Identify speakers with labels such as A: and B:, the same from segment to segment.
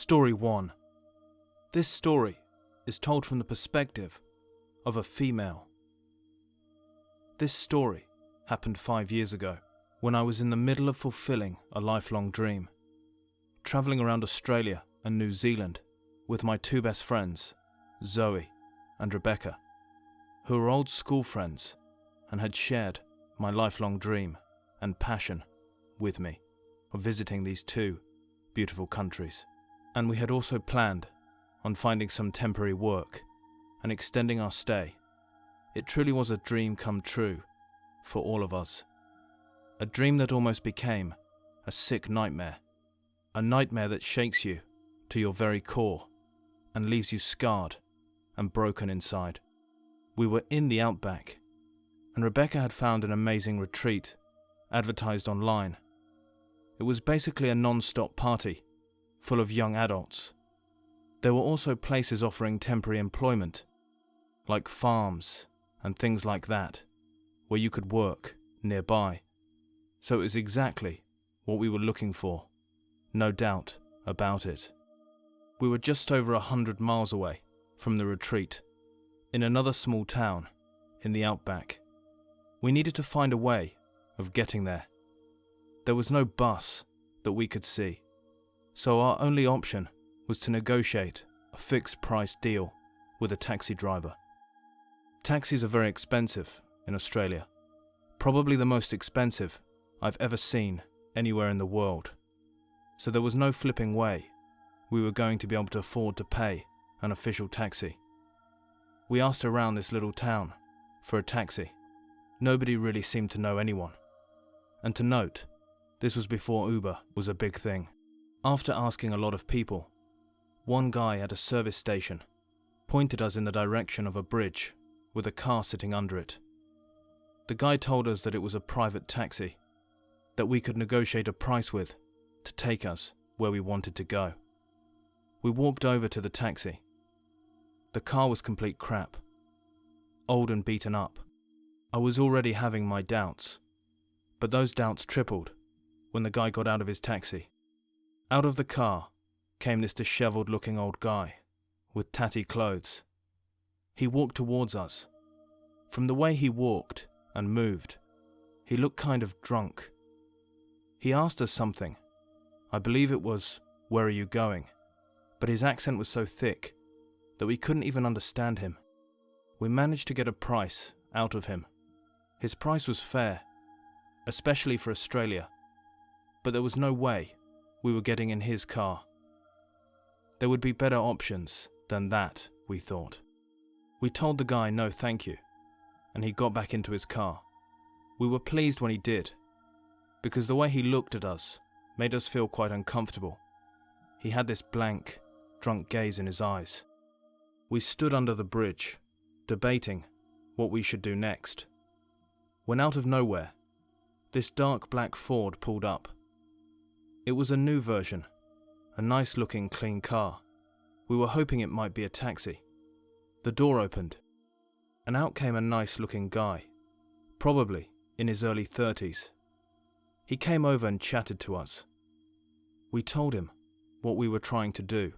A: Story 1. This story is told from the perspective of a female. This story happened 5 years ago, when I was in the middle of fulfilling a lifelong dream, travelling around Australia and New Zealand with my two best friends, Zoe and Rebecca, who were old school friends and had shared my lifelong dream and passion with me of visiting these two beautiful countries. And we had also planned on finding some temporary work and extending our stay. It truly was a dream come true for all of us. A dream that almost became a sick nightmare. A nightmare that shakes you to your very core and leaves you scarred and broken inside. We were in the outback, and Rebecca had found an amazing retreat advertised online. It was basically a non-stop party full of young adults. There were also places offering temporary employment, like farms and things like that, where you could work nearby. So it was exactly what we were looking for, no doubt about it. We were just over 100 miles away from the retreat, in another small town in the outback. We needed to find a way of getting there. There was no bus that we could see, so our only option was to negotiate a fixed price deal with a taxi driver. Taxis are very expensive in Australia, probably the most expensive I've ever seen anywhere in the world. So there was no flipping way we were going to be able to afford to pay an official taxi. We asked around this little town for a taxi. Nobody really seemed to know anyone. And to note, this was before Uber was a big thing. After asking a lot of people, one guy at a service station pointed us in the direction of a bridge with a car sitting under it. The guy told us that it was a private taxi that we could negotiate a price with to take us where we wanted to go. We walked over to the taxi. The car was complete crap, old and beaten up. I was already having my doubts, but those doubts tripled when the guy got out of his taxi. Out of the car came this dishevelled-looking old guy with tatty clothes. He walked towards us. From the way he walked and moved, he looked kind of drunk. He asked us something. I believe it was, "Where are you going?" But his accent was so thick that we couldn't even understand him. We managed to get a price out of him. His price was fair, especially for Australia, but there was no way we were getting in his car. There would be better options than that, we thought. We told the guy no thank you, and he got back into his car. We were pleased when he did, because the way he looked at us made us feel quite uncomfortable. He had this blank, drunk gaze in his eyes. We stood under the bridge, debating what we should do next, when out of nowhere, this dark black Ford pulled up. It was a new version, a nice-looking clean car. We were hoping it might be a taxi. The door opened, and out came a nice-looking guy, probably in his early 30s. He came over and chatted to us. We told him what we were trying to do,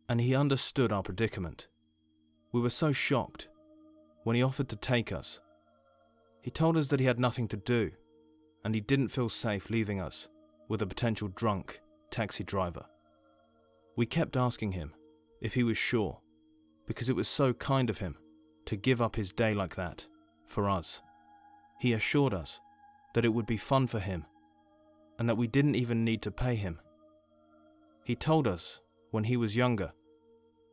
A: and he understood our predicament. We were so shocked when he offered to take us. He told us that he had nothing to do, and he didn't feel safe leaving us with a potential drunk taxi driver. We kept asking him if he was sure, because it was so kind of him to give up his day like that for us. He assured us that it would be fun for him and that we didn't even need to pay him. He told us when he was younger,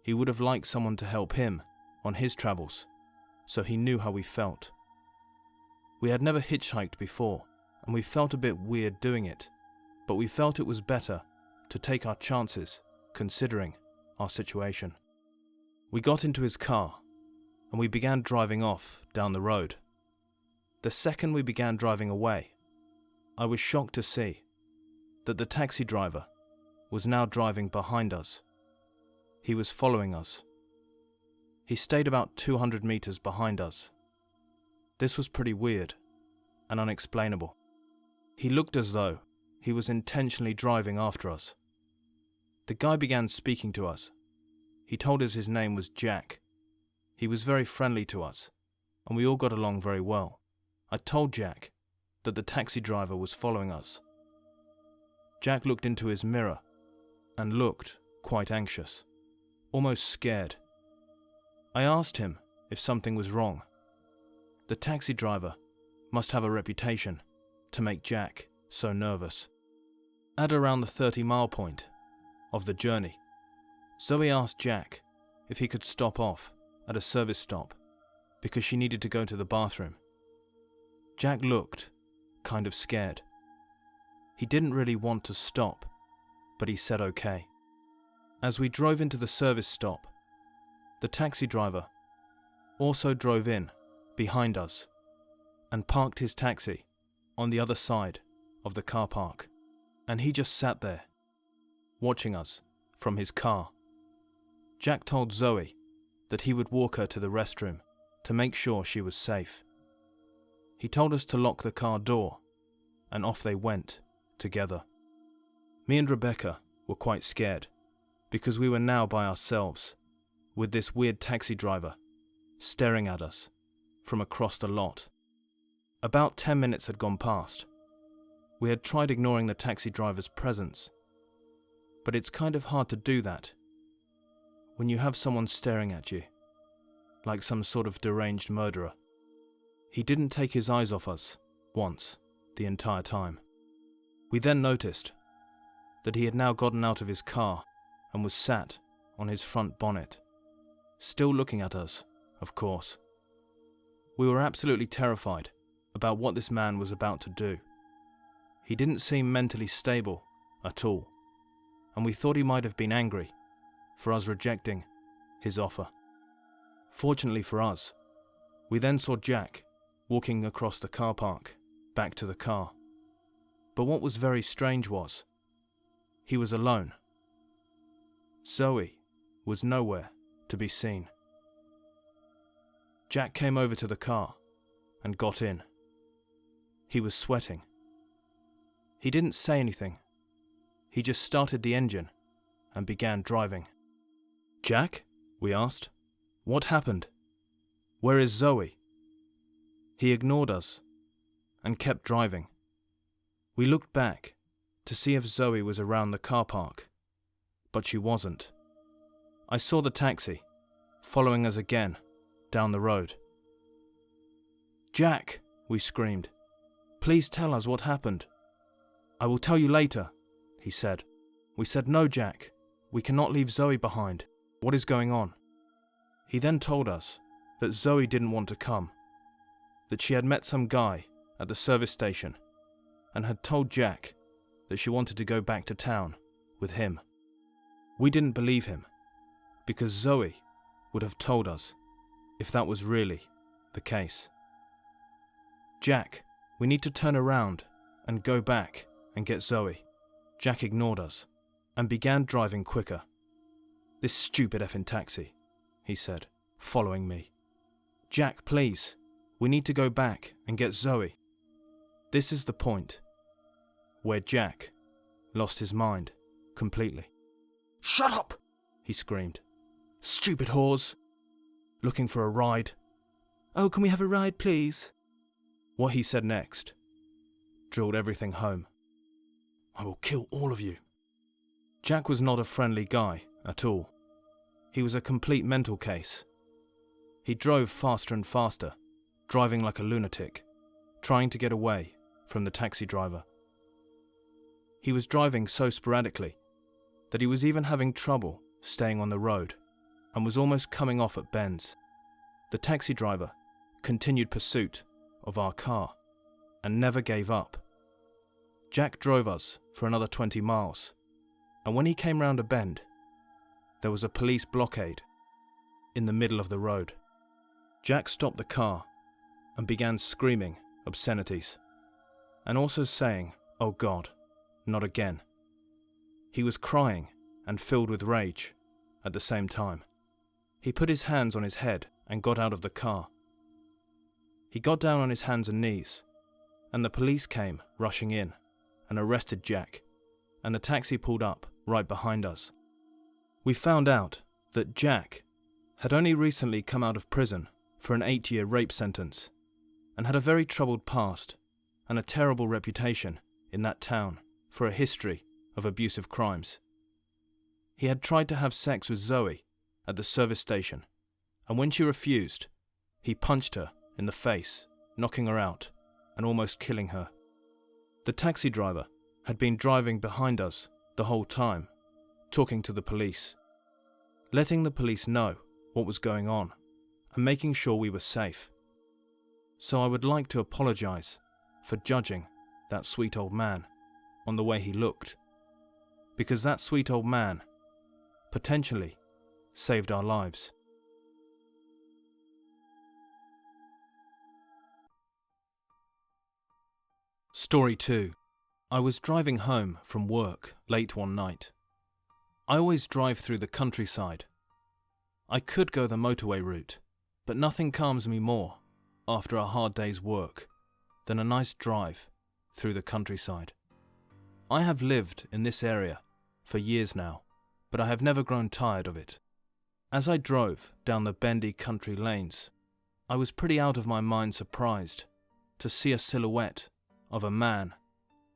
A: he would have liked someone to help him on his travels, so he knew how we felt. We had never hitchhiked before, and we felt a bit weird doing it, but we felt it was better to take our chances considering our situation. We got into his car, and we began driving off down the road. The second we began driving away, I was shocked to see that the taxi driver was now driving behind us. He was following us. He stayed about 200 meters behind us. This was pretty weird and unexplainable. He looked as though he was intentionally driving after us. The guy began speaking to us. He told us his name was Jack. He was very friendly to us, and we all got along very well. I told Jack that the taxi driver was following us. Jack looked into his mirror and looked quite anxious, almost scared. I asked him if something was wrong. The taxi driver must have a reputation to make Jack so nervous. At around the 30-mile point of the journey, Zoe asked Jack if he could stop off at a service stop because she needed to go to the bathroom. Jack looked kind of scared. He didn't really want to stop, but he said okay. As we drove into the service stop, the taxi driver also drove in behind us and parked his taxi on the other side of the car park, and he just sat there, watching us from his car. Jack told Zoe that he would walk her to the restroom to make sure she was safe. He told us to lock the car door, and off they went together. Me and Rebecca were quite scared because we were now by ourselves with this weird taxi driver staring at us from across the lot. About 10 minutes had gone past. We had tried ignoring the taxi driver's presence, but it's kind of hard to do that when you have someone staring at you, like some sort of deranged murderer. He didn't take his eyes off us once the entire time. We then noticed that he had now gotten out of his car and was sat on his front bonnet, still looking at us, of course. We were absolutely terrified about what this man was about to do. He didn't seem mentally stable at all, and we thought he might have been angry for us rejecting his offer. Fortunately for us, we then saw Jack walking across the car park back to the car. But what was very strange was, he was alone. Zoe was nowhere to be seen. Jack came over to the car and got in. He was sweating. He didn't say anything. He just started the engine and began driving. "Jack?" we asked. "What happened? Where is Zoe?" He ignored us and kept driving. We looked back to see if Zoe was around the car park, but she wasn't. I saw the taxi following us again down the road. "Jack," we screamed, "please tell us what happened." "I will tell you later," he said. We said, "No, Jack, we cannot leave Zoe behind. What is going on?" He then told us that Zoe didn't want to come, that she had met some guy at the service station and had told Jack that she wanted to go back to town with him. We didn't believe him because Zoe would have told us if that was really the case. "Jack, we need to turn around and go back and get Zoe." Jack ignored us and began driving quicker. "This stupid effing taxi," he said, following me. "Jack, please, we need to go back and get Zoe." This is the point where Jack lost his mind completely. "Shut up!" he screamed. "Stupid whores! Looking for a ride? Oh, can we have a ride, please?" What he said next drilled everything home. "I will kill all of you." Jack was not a friendly guy at all. He was a complete mental case. He drove faster and faster, driving like a lunatic, trying to get away from the taxi driver. He was driving so sporadically that he was even having trouble staying on the road and was almost coming off at bends. The taxi driver continued pursuit of our car and never gave up. Jack drove us for another 20 miles, and when he came round a bend, there was a police blockade in the middle of the road. Jack stopped the car and began screaming obscenities, and also saying, "Oh God, not again." He was crying and filled with rage at the same time. He put his hands on his head and got out of the car. He got down on his hands and knees, and the police came rushing in and arrested Jack, and the taxi pulled up right behind us. We found out that Jack had only recently come out of prison for an 8-year rape sentence and had a very troubled past and a terrible reputation in that town for a history of abusive crimes. He had tried to have sex with Zoe at the service station, and when she refused, he punched her in the face, knocking her out and almost killing her. The taxi driver had been driving behind us the whole time, talking to the police, letting the police know what was going on and making sure we were safe. So I would like to apologize for judging that sweet old man on the way he looked, because that sweet old man potentially saved our lives. Story 2. I was driving home from work late one night. I always drive through the countryside. I could go the motorway route, but nothing calms me more after a hard day's work than a nice drive through the countryside. I have lived in this area for years now, but I have never grown tired of it. As I drove down the bendy country lanes, I was pretty out of my mind surprised to see a silhouette of a man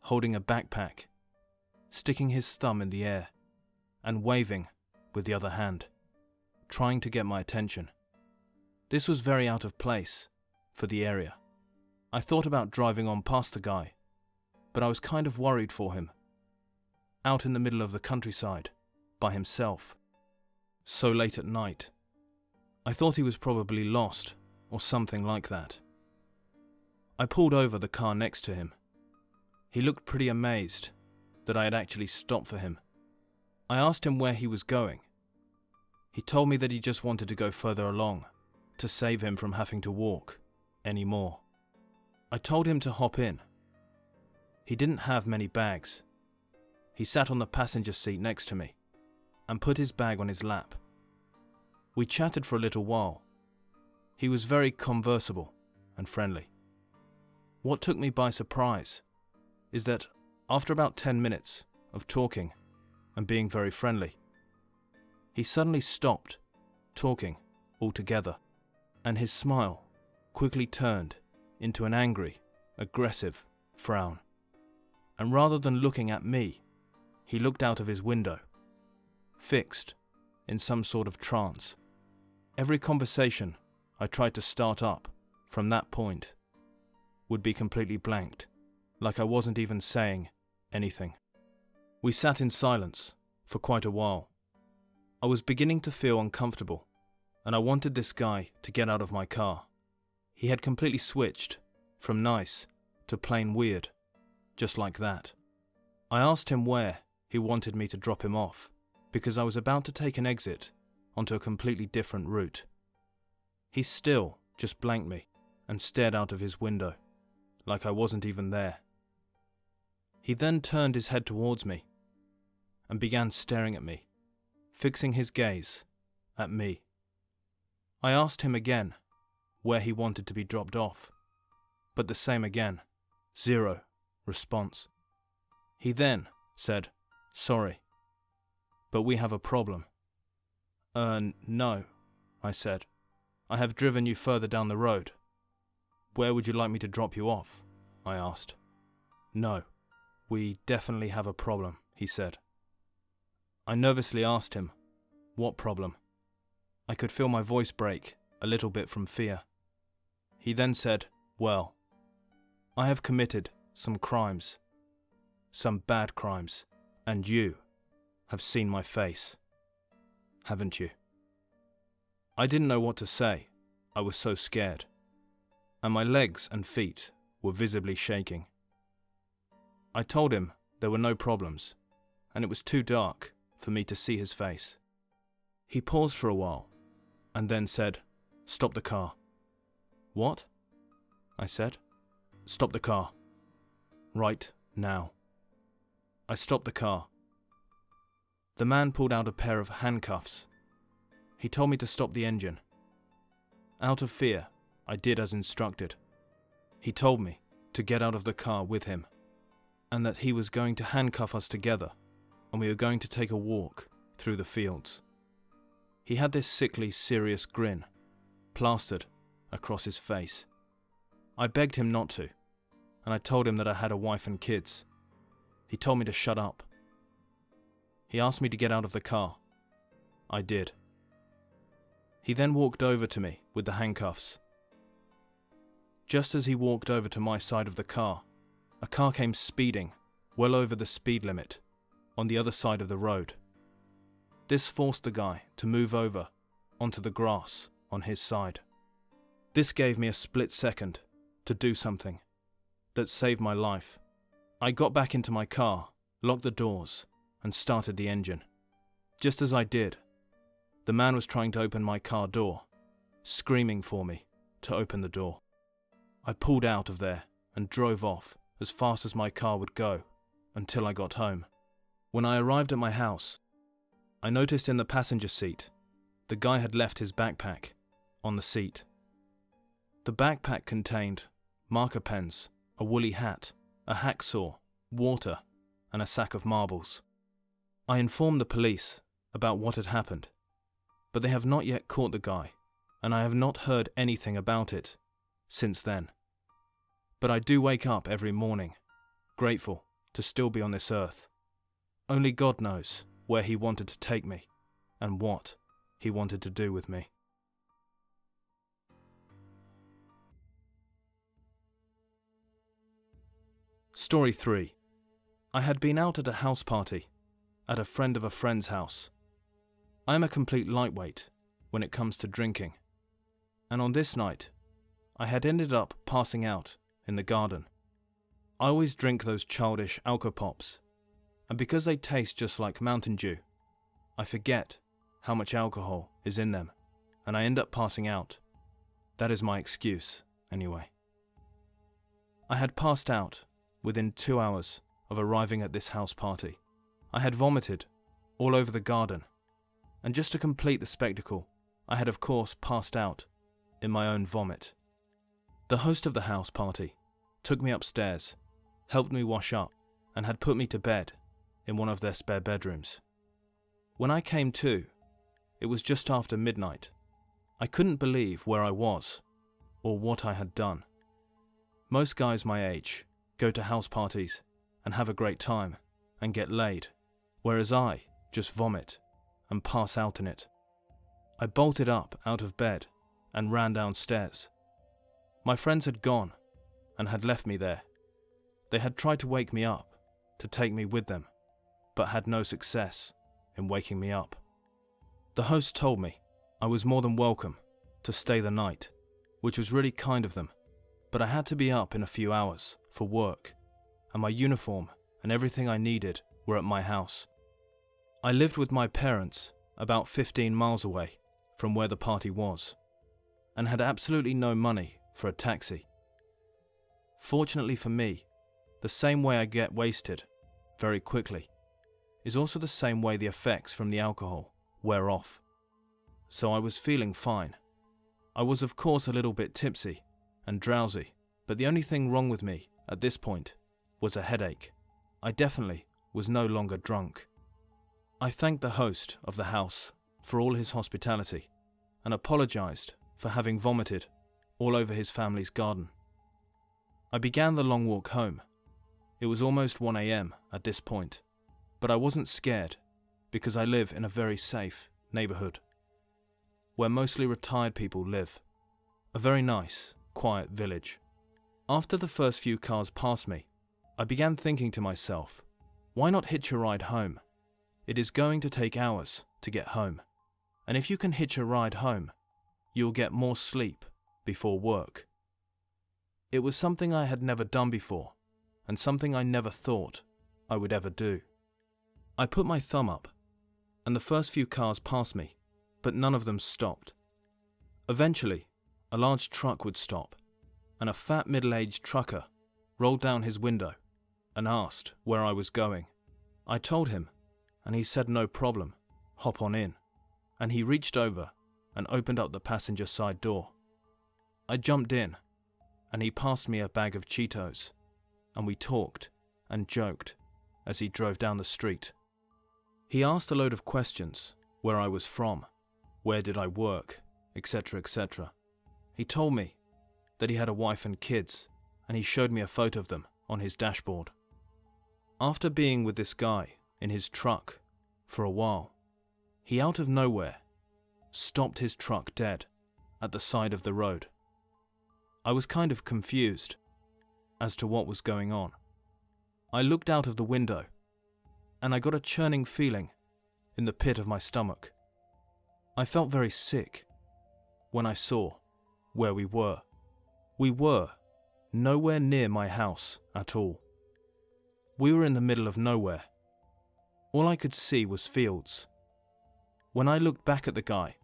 A: holding a backpack, sticking his thumb in the air and waving with the other hand, trying to get my attention. This was very out of place for the area. I thought about driving on past the guy, but I was kind of worried for him, out in the middle of the countryside, by himself, so late at night. I thought he was probably lost or something like that. I pulled over the car next to him. He looked pretty amazed that I had actually stopped for him. I asked him where he was going. He told me that he just wanted to go further along to save him from having to walk anymore. I told him to hop in. He didn't have many bags. He sat on the passenger seat next to me and put his bag on his lap. We chatted for a little while. He was very conversable and friendly. What took me by surprise is that after about 10 minutes of talking and being very friendly, he suddenly stopped talking altogether, and his smile quickly turned into an angry, aggressive frown. And rather than looking at me, he looked out of his window, fixed in some sort of trance. Every conversation I tried to start up from that point would be completely blanked, like I wasn't even saying anything. We sat in silence for quite a while. I was beginning to feel uncomfortable, and I wanted this guy to get out of my car. He had completely switched from nice to plain weird, just like that. I asked him where he wanted me to drop him off, because I was about to take an exit onto a completely different route. He still just blanked me and stared out of his window, like I wasn't even there. He then turned his head towards me and began staring at me, fixing his gaze at me. I asked him again where he wanted to be dropped off, but the same again, zero response. He then said, "Sorry, but we have a problem." No, I said. I have driven you further down the road. Where would you like me to drop you off? I asked. No, we definitely have a problem, he said. I nervously asked him, what problem? I could feel my voice break a little bit from fear. He then said, well, I have committed some crimes, some bad crimes, and you have seen my face, haven't you? I didn't know what to say. I was so scared, and my legs and feet were visibly shaking. I told him there were no problems, and it was too dark for me to see his face. He paused for a while, and then said, "Stop the car." "What?" I said. "Stop the car. Right now." I stopped the car. The man pulled out a pair of handcuffs. He told me to stop the engine. Out of fear, I did as instructed. He told me to get out of the car with him, and that he was going to handcuff us together, and we were going to take a walk through the fields. He had this sickly, serious grin, plastered across his face. I begged him not to, and I told him that I had a wife and kids. He told me to shut up. He asked me to get out of the car. I did. He then walked over to me with the handcuffs. Just as he walked over to my side of the car, a car came speeding well over the speed limit on the other side of the road. This forced the guy to move over onto the grass on his side. This gave me a split second to do something that saved my life. I got back into my car, locked the doors, and started the engine. Just as I did, the man was trying to open my car door, screaming for me to open the door. I pulled out of there and drove off as fast as my car would go until I got home. When I arrived at my house, I noticed in the passenger seat the guy had left his backpack on the seat. The backpack contained marker pens, a woolly hat, a hacksaw, water, and a sack of marbles. I informed the police about what had happened, but they have not yet caught the guy, and I have not heard anything about it since then. But I do wake up every morning, grateful to still be on this earth. Only God knows where He wanted to take me and what He wanted to do with me. Story 3. I had been out at a house party at a friend of a friend's house. I am a complete lightweight when it comes to drinking, and on this night, I had ended up passing out in the garden. I always drink those childish alcopops, and because they taste just like Mountain Dew, I forget how much alcohol is in them, and I end up passing out. That is my excuse, anyway. I had passed out within 2 hours of arriving at this house party. I had vomited all over the garden, and just to complete the spectacle, I had of course passed out in my own vomit. The host of the house party took me upstairs, helped me wash up, and had put me to bed in one of their spare bedrooms. When I came to, it was just after midnight. I couldn't believe where I was or what I had done. Most guys my age go to house parties and have a great time and get laid, whereas I just vomit and pass out in it. I bolted up out of bed and ran downstairs. My friends had gone and had left me there. They had tried to wake me up to take me with them, but had no success in waking me up. The host told me I was more than welcome to stay the night, which was really kind of them, but I had to be up in a few hours for work, and my uniform and everything I needed were at my house. I lived with my parents about 15 miles away from where the party was, and had absolutely no money for a taxi. Fortunately for me, the same way I get wasted very quickly is also the same way the effects from the alcohol wear off. So I was feeling fine. I was of course a little bit tipsy and drowsy, but the only thing wrong with me at this point was a headache. I definitely was no longer drunk. I thanked the host of the house for all his hospitality and apologized for having vomited all over his family's garden. I began the long walk home. It was almost 1 a.m. at this point, but I wasn't scared because I live in a very safe neighborhood where mostly retired people live. A very nice, quiet village. After the first few cars passed me, I began thinking to myself, why not hitch a ride home? It is going to take hours to get home, and if you can hitch a ride home, you'll get more sleep before work. It was something I had never done before, and something I never thought I would ever do. I put my thumb up, and the first few cars passed me, but none of them stopped. Eventually, a large truck would stop, and a fat middle-aged trucker rolled down his window and asked where I was going. I told him, and he said no problem, hop on in, and he reached over and opened up the passenger side door. I jumped in, and he passed me a bag of Cheetos, and we talked and joked as he drove down the street. He asked a load of questions, where I was from, where did I work, etc., etc. He told me that he had a wife and kids, and he showed me a photo of them on his dashboard. After being with this guy in his truck for a while, he out of nowhere stopped his truck dead at the side of the road. I was kind of confused as to what was going on. I looked out of the window and I got a churning feeling in the pit of my stomach. I felt very sick when I saw where we were. We were nowhere near my house at all. We were in the middle of nowhere. All I could see was fields. When I looked back at the guy,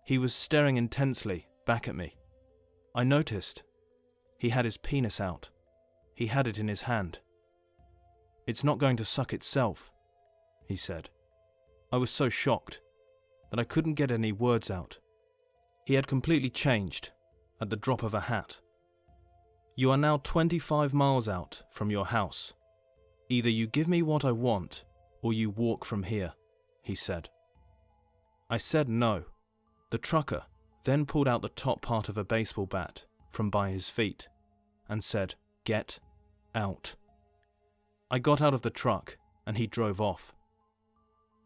A: he was staring intensely back at me. I noticed he had his penis out. He had it in his hand. "It's not going to suck itself," he said. I was so shocked that I couldn't get any words out. He had completely changed at the drop of a hat. "You are now 25 miles out from your house. Either you give me what I want or you walk from here," he said. I said no. The trucker then pulled out the top part of a baseball bat from by his feet and said, "Get out." I got out of the truck and he drove off.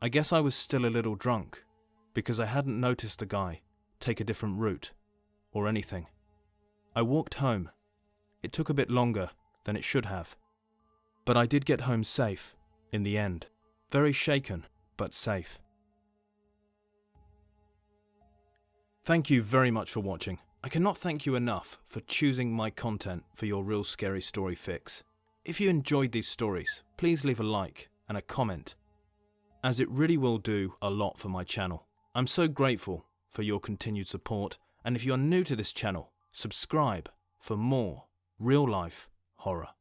A: I guess I was still a little drunk because I hadn't noticed the guy take a different route or anything. I walked home. It took a bit longer than it should have, but I did get home safe in the end. Very shaken, but safe. Thank you very much for watching. I cannot thank you enough for choosing my content for your Real Scary Story Fix. If you enjoyed these stories, please leave a like and a comment, as it really will do a lot for my channel. I'm so grateful for your continued support, and if you are new to this channel, subscribe for more real life horror.